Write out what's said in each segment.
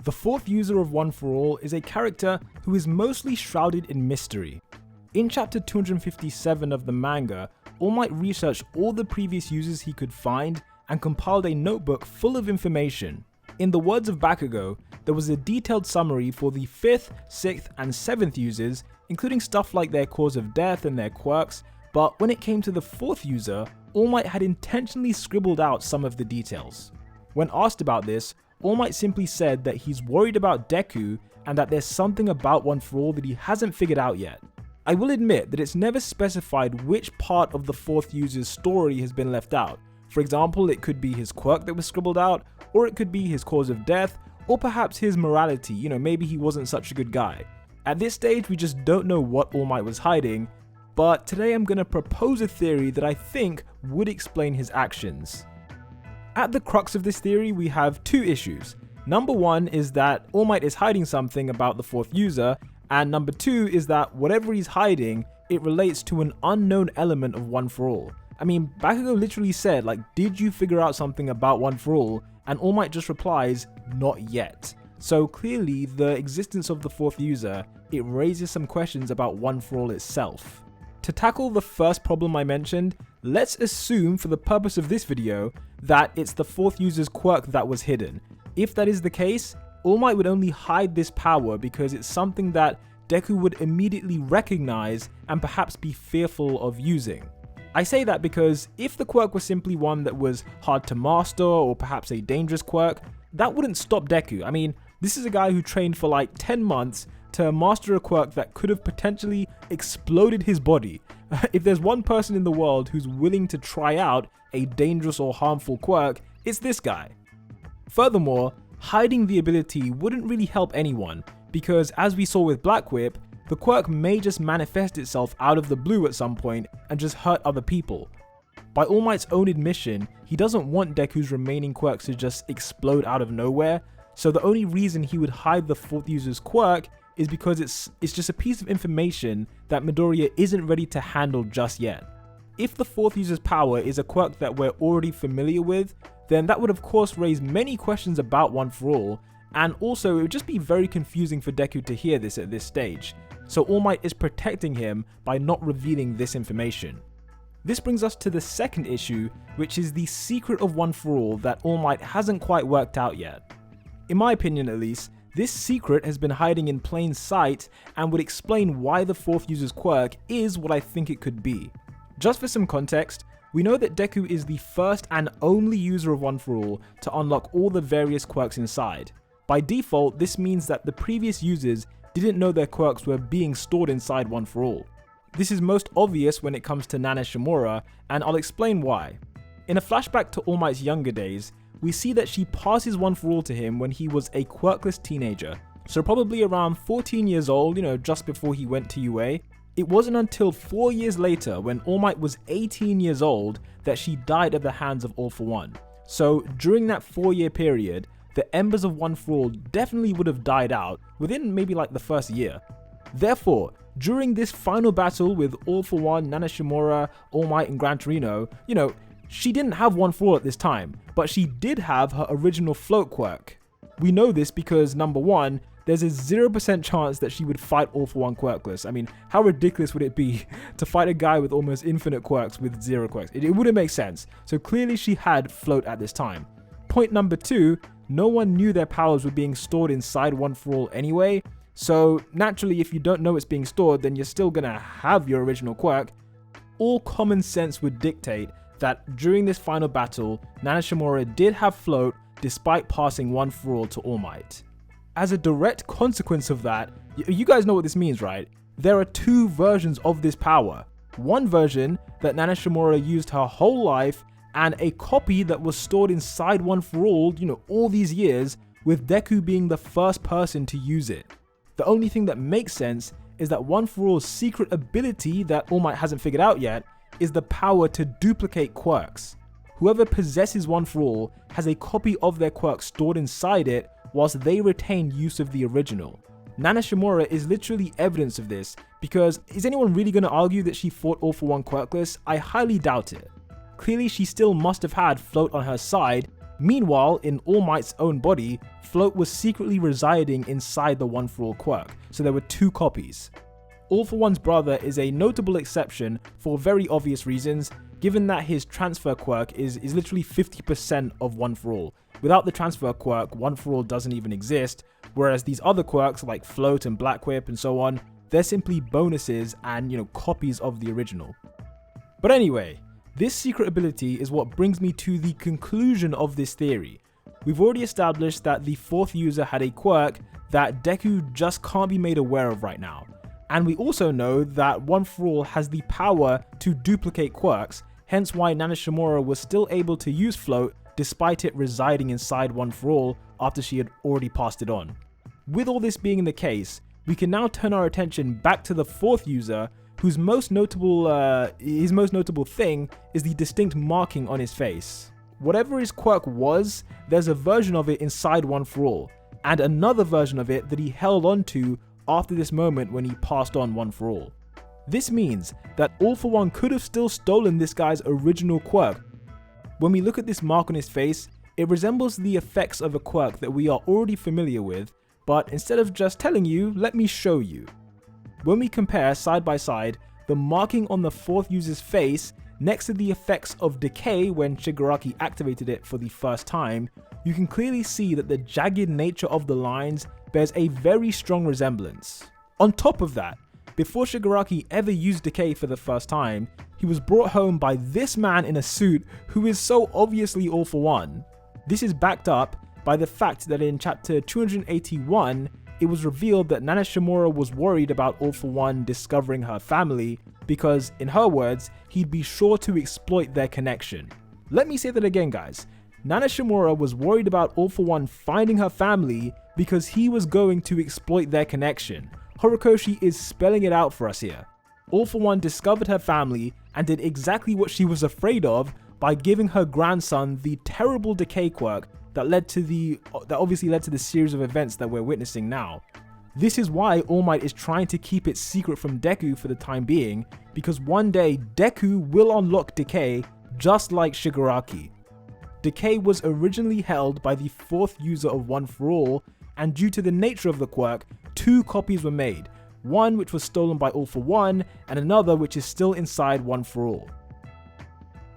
The fourth user of One For All is a character who is mostly shrouded in mystery. In chapter 257 of the manga, All Might researched all the previous users he could find and compiled a notebook full of information. In the words of Bakugo, there was a detailed summary for the 5th, 6th, and 7th users, including stuff like their cause of death and their quirks, but when it came to the 4th user, All Might had intentionally scribbled out some of the details. When asked about this, All Might simply said that he's worried about Deku and that there's something about One For All that he hasn't figured out yet. I will admit that it's never specified which part of the 4th user's story has been left out. For example, it could be his quirk that was scribbled out, or it could be his cause of death, or perhaps his morality, maybe he wasn't such a good guy. At this stage, we just don't know what All Might was hiding, but today I'm going to propose a theory that I think would explain his actions. At the crux of this theory, we have two issues. Number one is that All Might is hiding something about the 4th user, and number two is that whatever he's hiding, it relates to an unknown element of One For All. I mean, Bakugo literally said, did you figure out something about One For All? And All Might just replies, not yet. So clearly, the existence of the 4th user, it raises some questions about One For All itself. To tackle the first problem I mentioned, let's assume for the purpose of this video that it's the 4th user's quirk that was hidden. If that is the case, All Might would only hide this power because it's something that Deku would immediately recognize and perhaps be fearful of using. I say that because if the quirk was simply one that was hard to master or perhaps a dangerous quirk, that wouldn't stop Deku. I mean, this is a guy who trained for 10 months to master a quirk that could have potentially exploded his body. If there's one person in the world who's willing to try out a dangerous or harmful quirk, it's this guy. Furthermore, hiding the ability wouldn't really help anyone, because as we saw with Black Whip, the quirk may just manifest itself out of the blue at some point and just hurt other people. By All Might's own admission, he doesn't want Deku's remaining quirks to just explode out of nowhere, so the only reason he would hide the 4th user's quirk is because it's just a piece of information that Midoriya isn't ready to handle just yet. If the 4th user's power is a quirk that we're already familiar with, then that would of course raise many questions about One For All, and also it would just be very confusing for Deku to hear this at this stage. So All Might is protecting him by not revealing this information. This brings us to the second issue, which is the secret of One For All that All Might hasn't quite worked out yet. In my opinion at least, this secret has been hiding in plain sight and would explain why the 4th user's quirk is what I think it could be. Just for some context, we know that Deku is the first and only user of One For All to unlock all the various quirks inside. By default, this means that the previous users didn't know their quirks were being stored inside One For All. This is most obvious when it comes to Nana Shimura, and I'll explain why. In a flashback to All Might's younger days, we see that she passes One For All to him when he was a quirkless teenager, so probably around 14 years old, just before he went to UA. It wasn't until 4 years later, when All Might was 18 years old, that she died at the hands of All For One. So during that 4-year period, the embers of One For All definitely would have died out within maybe the first year. Therefore, during this final battle with All For One, Nana Shimura, All Might, and Gran Torino, she didn't have One For All at this time, but she did have her original float quirk. We know this because number one, there's a 0% chance that she would fight All For One quirkless. I mean, how ridiculous would it be to fight a guy with almost infinite quirks with 0 quirks? It wouldn't make sense. So clearly she had float at this time. Point number two, no one knew their powers were being stored inside One For All anyway. So naturally, if you don't know it's being stored, then you're still gonna have your original quirk. All common sense would dictate that during this final battle, Nana Shimura did have float despite passing One For All to All Might. As a direct consequence of that, you guys know what this means, right? There are two versions of this power. One version that Nana Shimura used her whole life, and a copy that was stored inside One For All, all these years, with Deku being the first person to use it. The only thing that makes sense is that One For All's secret ability that All Might hasn't figured out yet is the power to duplicate quirks. Whoever possesses One For All has a copy of their quirk stored inside it whilst they retain use of the original. Nana Shimura is literally evidence of this, because is anyone really going to argue that she fought All For One quirkless? I highly doubt it. Clearly she still must have had float on her side, Meanwhile, in All Might's own body, Float was secretly residing inside the One For All quirk, so there were two copies. All For One's brother is a notable exception for very obvious reasons, given that his transfer quirk is literally 50% of One For All. Without the transfer quirk, One For All doesn't even exist, whereas these other quirks like Float and Black Whip and so on, they're simply bonuses and, copies of the original. But anyway, this secret ability is what brings me to the conclusion of this theory. We've already established that the fourth user had a quirk that Deku just can't be made aware of right now. And we also know that One For All has the power to duplicate quirks, hence why Nana Shimura was still able to use Float despite it residing inside One For All after she had already passed it on. With all this being the case, we can now turn our attention back to the fourth user, whose most notable thing is the distinct marking on his face. Whatever his quirk was, there's a version of it inside One For All, and another version of it that he held on to after this moment when he passed on One For All. This means that All For One could have still stolen this guy's original quirk. When we look at this mark on his face, it resembles the effects of a quirk that we are already familiar with, but instead of just telling you, let me show you. When we compare side by side the marking on the fourth user's face next to the effects of DECAY when Shigaraki activated it for the first time, you can clearly see that the jagged nature of the lines bears a very strong resemblance. On top of that, before Shigaraki ever used DECAY for the first time, he was brought home by this man in a suit who is so obviously All For One. This is backed up by the fact that in chapter 281, it was revealed that Nana Shimura was worried about All For One discovering her family because, in her words, he'd be sure to exploit their connection. Let me say that again, guys. Nana Shimura was worried about All For One finding her family because he was going to exploit their connection. Horikoshi is spelling it out for us here. All For One discovered her family and did exactly what she was afraid of by giving her grandson the terrible DECAY quirk that obviously led to the series of events that we're witnessing now. This is why All Might is trying to keep it secret from Deku for the time being, because one day Deku will unlock DECAY just like Shigaraki. DECAY was originally held by the fourth user of One For All, and due to the nature of the quirk, two copies were made, one which was stolen by All For One and another which is still inside One For All.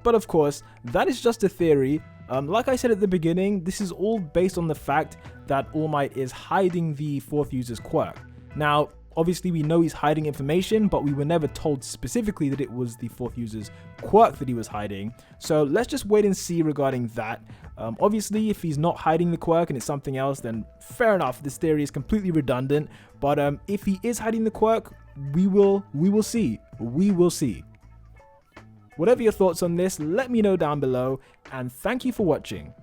But of course, that is just a theory. Like I said at the beginning, this is all based on the fact that All Might is hiding the fourth user's quirk. Now, obviously we know he's hiding information, but we were never told specifically that it was the fourth user's quirk that he was hiding. So let's just wait and see regarding that. Obviously, if he's not hiding the quirk and it's something else, then fair enough, this theory is completely redundant. But if he is hiding the quirk, we will see. We will see. Whatever your thoughts on this, let me know down below, and thank you for watching.